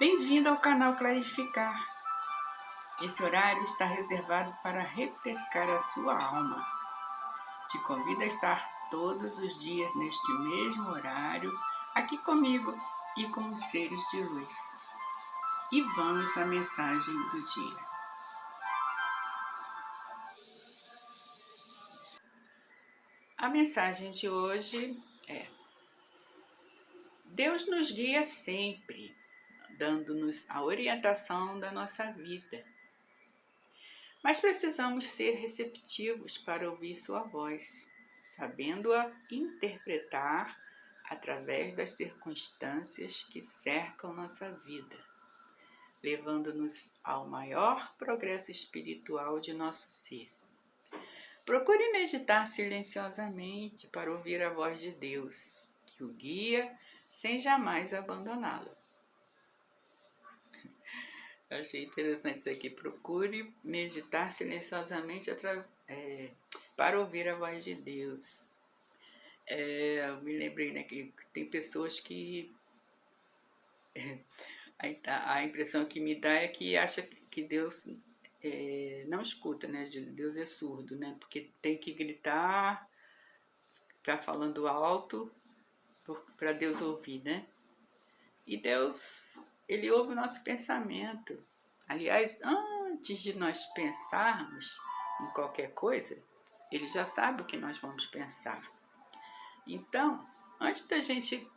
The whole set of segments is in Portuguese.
Bem-vindo ao canal Clarificar. Esse horário está reservado para refrescar a sua alma. Te convido a estar todos os dias neste mesmo horário, aqui comigo e com os seres de luz. E vamos à mensagem do dia. A mensagem de hoje é: Deus nos guia sempre, dando-nos a orientação da nossa vida. Mas precisamos ser receptivos para ouvir sua voz, sabendo-a interpretar através das circunstâncias que cercam nossa vida, levando-nos ao maior progresso espiritual de nosso ser. Procure meditar silenciosamente para ouvir a voz de Deus, que o guia sem jamais abandoná-lo. Achei interessante isso aqui. Procure meditar silenciosamente para ouvir a voz de Deus. Eu me lembrei, né, que tem pessoas que... a impressão que me dá é que acha que Deus não escuta, né? Deus é surdo, né? Porque tem que gritar, ficar falando alto para Deus ouvir, né? E Deus, Ele ouve o nosso pensamento. Aliás, antes de nós pensarmos em qualquer coisa, Ele já sabe o que nós vamos pensar. Então, antes da gente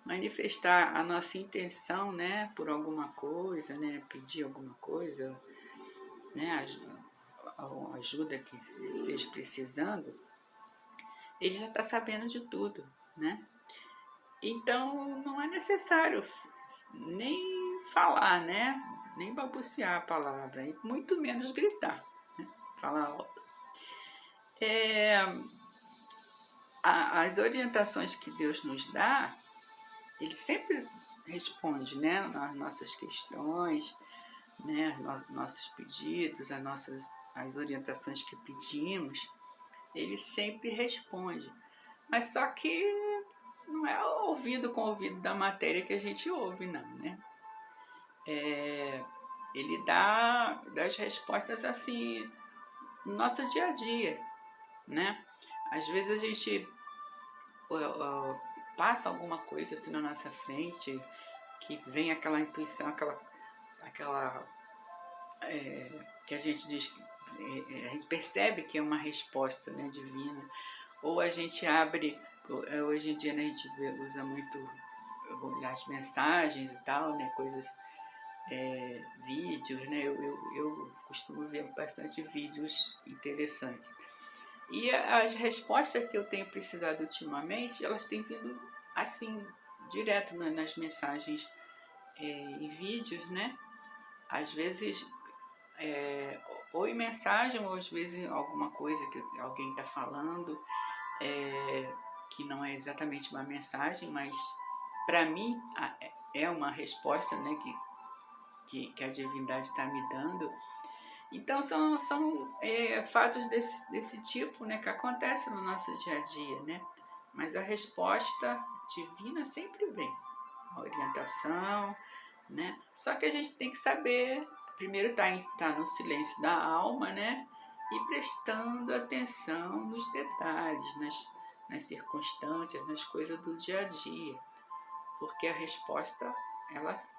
manifestar a nossa intenção, né, por alguma coisa, né, pedir alguma coisa, né, ajuda que esteja precisando, Ele já está sabendo de tudo, né? Então, não é necessário nem falar, né? Nem balbuciar a palavra, e muito menos gritar, né? Falar alto. As orientações que Deus nos dá, Ele sempre responde, né? Às nossas questões, né? Nossos pedidos, as orientações que pedimos, Ele sempre responde. Mas só que não é ouvido com o ouvido da matéria que a gente ouve, não, né? Ele dá as respostas assim no nosso dia a dia, né? Às vezes a gente passa alguma coisa assim na nossa frente, que vem aquela intuição, aquela que a gente diz, a gente percebe que é uma resposta, né, divina. Ou a gente abre, hoje em dia, né, a gente usa muito as mensagens e tal, né, coisas, vídeos, né, eu costumo ver bastante vídeos interessantes. E as respostas que eu tenho precisado ultimamente, elas têm vindo assim, direto nas mensagens e vídeos, né? Às vezes, ou em mensagem, ou às vezes alguma coisa que alguém está falando, que não é exatamente uma mensagem, mas para mim é uma resposta, né, que a divindade está me dando. Então são fatos desse tipo, né, que acontecem no nosso dia a dia, né? Mas a resposta divina sempre vem, a orientação, né? Só que a gente tem que saber, primeiro tá no silêncio da alma, né? E prestando atenção nos detalhes, nas circunstâncias, nas coisas do dia a dia. Porque a resposta,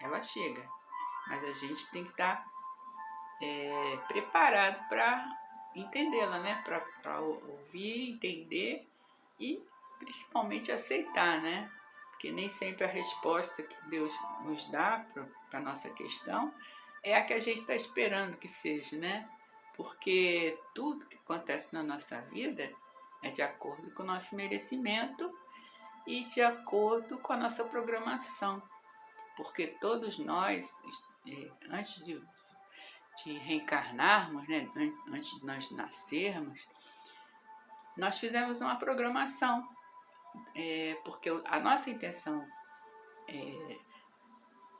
ela chega. Mas a gente tem que estar preparado para entendê-la, né? Para ouvir, entender e principalmente aceitar, né? Porque nem sempre a resposta que Deus nos dá para a nossa questão é a que a gente está esperando que seja, né? Porque tudo que acontece na nossa vida é de acordo com o nosso merecimento e de acordo com a nossa programação. Porque todos nós, antes de reencarnarmos, né, antes de nós nascermos, nós fizemos uma programação, porque a nossa intenção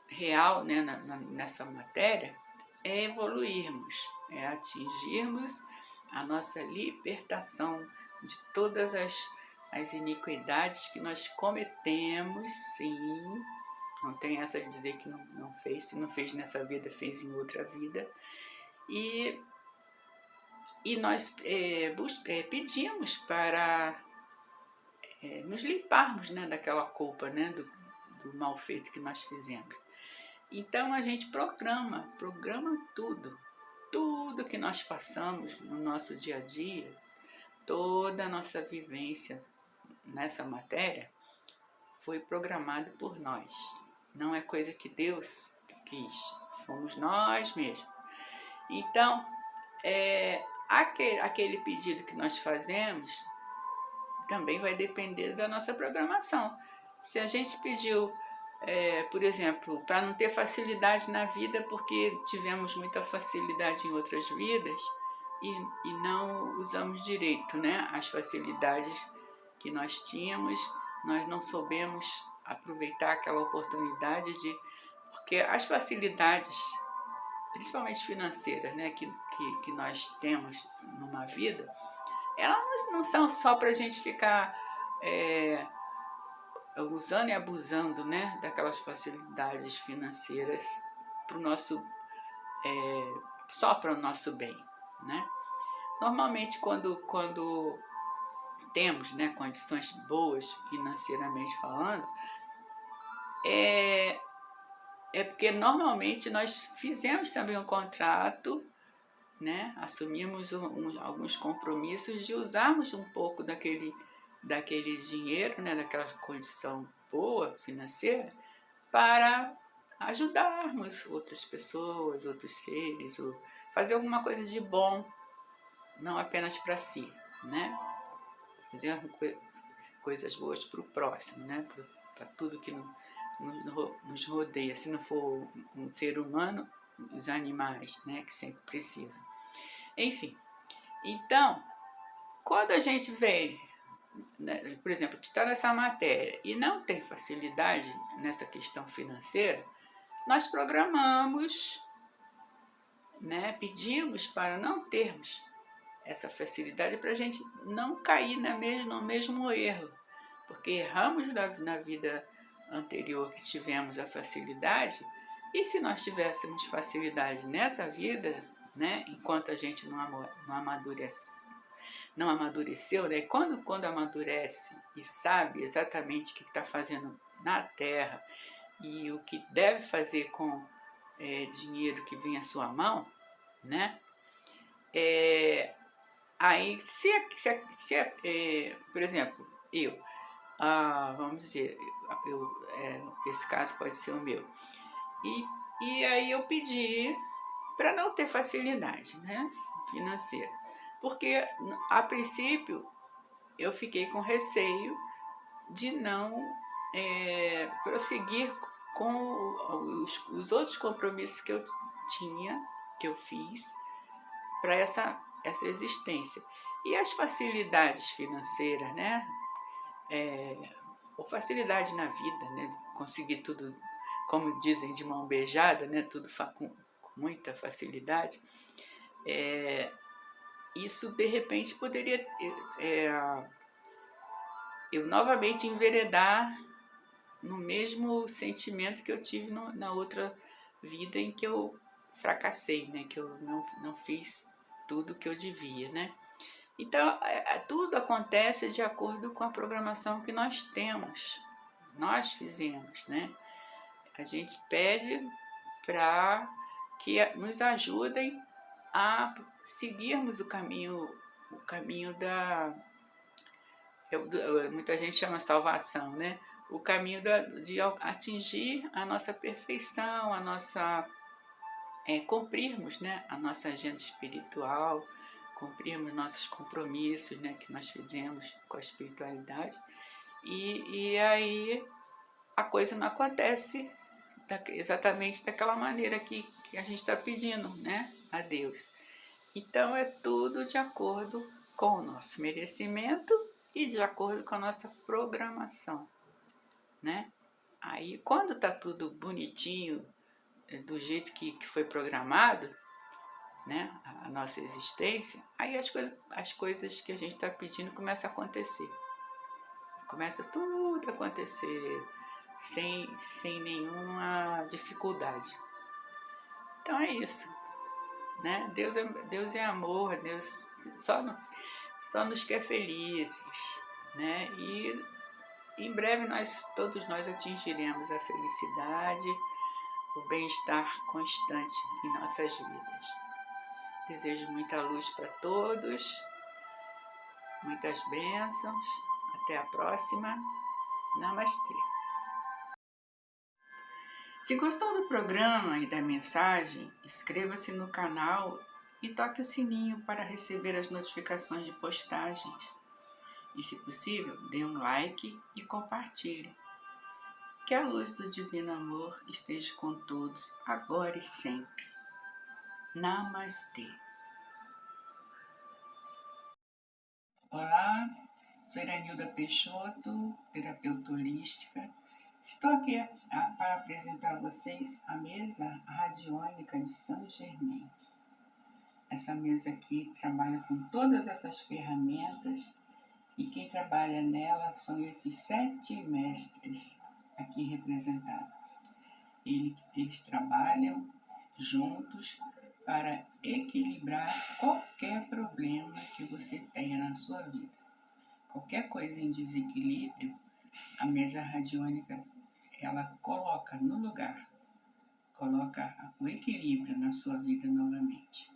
real, né, nessa matéria é evoluirmos, é atingirmos a nossa libertação de todas as iniquidades que nós cometemos, sim, não tem essa de dizer que não fez, se não fez nessa vida, fez em outra vida. E nós pedimos para nos limparmos, né, daquela culpa, né, do mal feito que nós fizemos. Então a gente programa tudo que nós passamos no nosso dia a dia, toda a nossa vivência nessa matéria foi programado por nós. Não é coisa que Deus quis, fomos nós mesmos. Então, aquele pedido que nós fazemos também vai depender da nossa programação. Se a gente pediu, por exemplo, para não ter facilidade na vida porque tivemos muita facilidade em outras vidas e não usamos direito, né, as facilidades que nós tínhamos, nós não soubemos aproveitar aquela oportunidade porque as facilidades, principalmente financeiras, né, que nós temos numa vida, elas não são só para a gente ficar usando e abusando, né, daquelas facilidades financeiras pro nosso, só para o nosso bem, né? Normalmente quando temos, né, condições boas financeiramente falando, é porque normalmente nós fizemos também um contrato, né, assumimos alguns compromissos de usarmos um pouco daquele dinheiro, né, daquela condição boa financeira, para ajudarmos outras pessoas, outros seres, ou fazer alguma coisa de bom, não apenas para si, né? Fazer coisas boas para o próximo, né? Para tudo que nos rodeia, se não for um ser humano, os animais, né, que sempre precisam. Enfim, então, quando a gente vê, né, por exemplo, que está nessa matéria e não tem facilidade nessa questão financeira, nós programamos, né, pedimos para não termos essa facilidade para a gente não cair no mesmo erro, porque erramos na vida anterior que tivemos a facilidade, e se nós tivéssemos facilidade nessa vida, né, enquanto a gente não amadureceu, né, quando amadurece e sabe exatamente o que está fazendo na Terra e o que deve fazer com dinheiro que vem à sua mão, né, aí por exemplo, vamos dizer, esse caso pode ser o meu, e aí eu pedi para não ter facilidade, né, financeira, porque a princípio eu fiquei com receio de não prosseguir com os outros compromissos que eu tinha, que eu fiz para essa existência. E as facilidades financeiras, né, ou facilidade na vida, né, conseguir tudo, como dizem, de mão beijada, né, tudo com muita facilidade, isso de repente poderia eu novamente enveredar no mesmo sentimento que eu tive na outra vida em que eu fracassei, né, que eu não fiz tudo que eu devia, né. Então, tudo acontece de acordo com a programação que nós temos, nós fizemos, né. A gente pede para que nos ajudem a seguirmos o caminho muita gente chama salvação, né? O caminho de atingir a nossa perfeição, cumprirmos, né, a nossa agenda espiritual, cumprirmos nossos compromissos, né, que nós fizemos com a espiritualidade, e aí a coisa não acontece exatamente daquela maneira que a gente está pedindo, né, a Deus. Então é tudo de acordo com o nosso merecimento e de acordo com a nossa programação, né? Aí quando está tudo bonitinho, do jeito que foi programado, né, a nossa existência, aí as coisas que a gente está pedindo começam a acontecer. Começa tudo a acontecer. sem nenhuma dificuldade. Então é isso, né? Deus é amor, Deus só nos quer felizes, né? E em breve todos nós atingiremos a felicidade, o bem-estar constante em nossas vidas. Desejo muita luz para todos, muitas bênçãos. Até a próxima. Namastê. Se gostou do programa e da mensagem, inscreva-se no canal e toque o sininho para receber as notificações de postagens. E, se possível, dê um like e compartilhe. Que a luz do Divino Amor esteja com todos, agora e sempre. Namastê. Olá, sou Iranilda Peixoto, terapeuta holística. Estou aqui para apresentar a vocês a mesa radiônica de Saint Germain. Essa mesa aqui trabalha com todas essas ferramentas e quem trabalha nela são esses 7 mestres aqui representados. Eles trabalham juntos para equilibrar qualquer problema que você tenha na sua vida. Qualquer coisa em desequilíbrio, a mesa radiônica ela coloca no lugar, coloca o equilíbrio na sua vida novamente.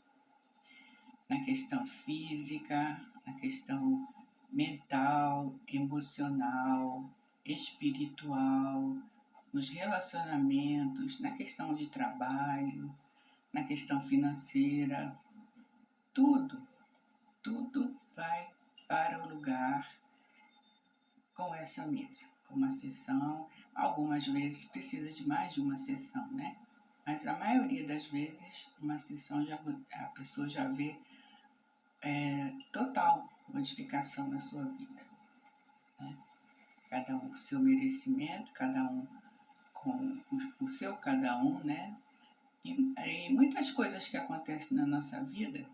Na questão física, na questão mental, emocional, espiritual, nos relacionamentos, na questão de trabalho, na questão financeira, tudo vai para o lugar com essa mesa, com uma sessão. Algumas vezes precisa de mais de uma sessão, né? Mas a maioria das vezes, uma sessão a pessoa já vê total modificação na sua vida, né? Cada um com o seu merecimento, cada um com o seu cada um, né? E muitas coisas que acontecem na nossa vida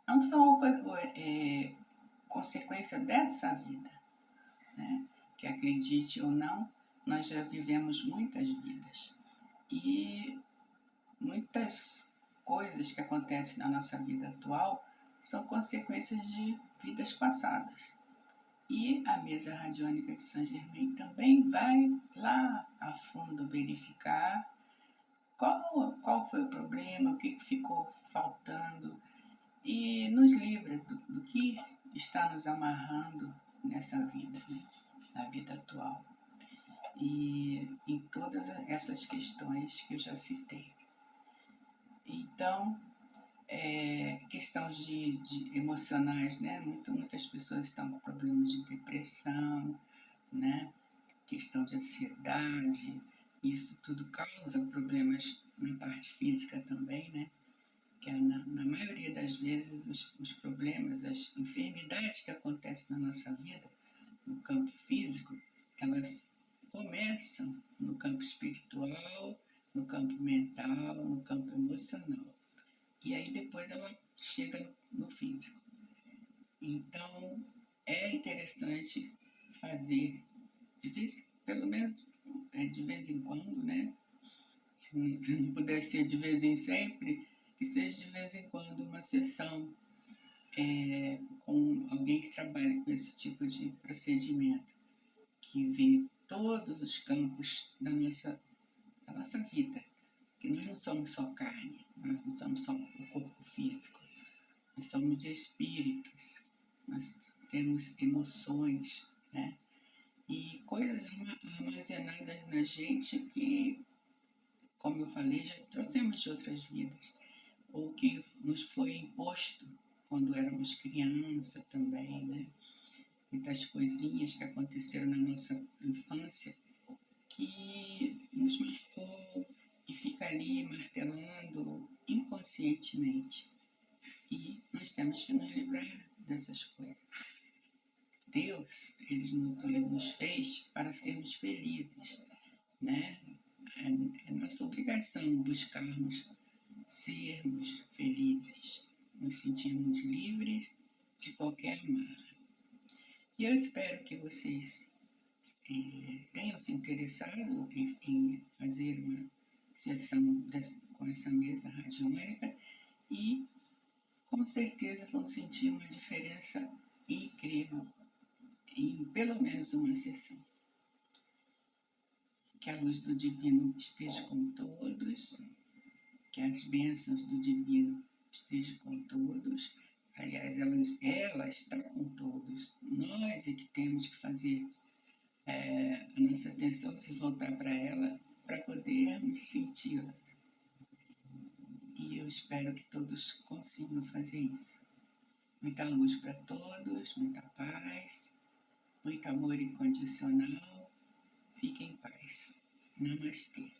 não são consequência dessa vida, né? Que acredite ou não, nós já vivemos muitas vidas. E muitas coisas que acontecem na nossa vida atual são consequências de vidas passadas. E a mesa radiônica de Saint Germain também vai lá a fundo verificar qual foi o problema, o que ficou faltando e nos livra do que está nos amarrando nessa vida, né? Na vida atual. E em todas essas questões que eu já citei. Então, questões de emocionais, né? Muitas pessoas estão com problemas de depressão, né? Questão de ansiedade, isso tudo causa problemas na parte física também, né? Que na maioria das vezes os problemas, as enfermidades que acontecem na nossa vida, no campo físico, elas começam no campo espiritual, no campo mental, no campo emocional. E aí depois ela chega no físico. Então, é interessante fazer, pelo menos de vez em quando, né? Se não puder ser de vez em sempre, que seja de vez em quando uma sessão com alguém que trabalha com esse tipo de procedimento, que vê todos os campos da nossa vida, que nós não somos só carne, nós não somos só o corpo físico, nós somos espíritos, nós temos emoções, né? E coisas armazenadas na gente que, como eu falei, já trouxemos de outras vidas, ou que nos foi imposto quando éramos criança também, né? Muitas coisinhas que aconteceram na nossa infância que nos marcou e fica ali martelando inconscientemente. E nós temos que nos livrar dessas coisas. Deus, ele nos fez para sermos felizes, né? É nossa obrigação buscarmos sermos felizes, nos sentirmos livres de qualquer amarra. E eu espero que vocês tenham se interessado em fazer uma sessão com essa mesa radiônica e com certeza vão sentir uma diferença incrível em pelo menos uma sessão. Que a luz do Divino esteja com todos, que as bênçãos do Divino estejam com todos. Aliás, ela está com todos. Nós é que temos que fazer a nossa atenção se voltar para ela para podermos senti-la. E eu espero que todos consigam fazer isso. Muita luz para todos, muita paz, muito amor incondicional. Fiquem em paz. Namastê.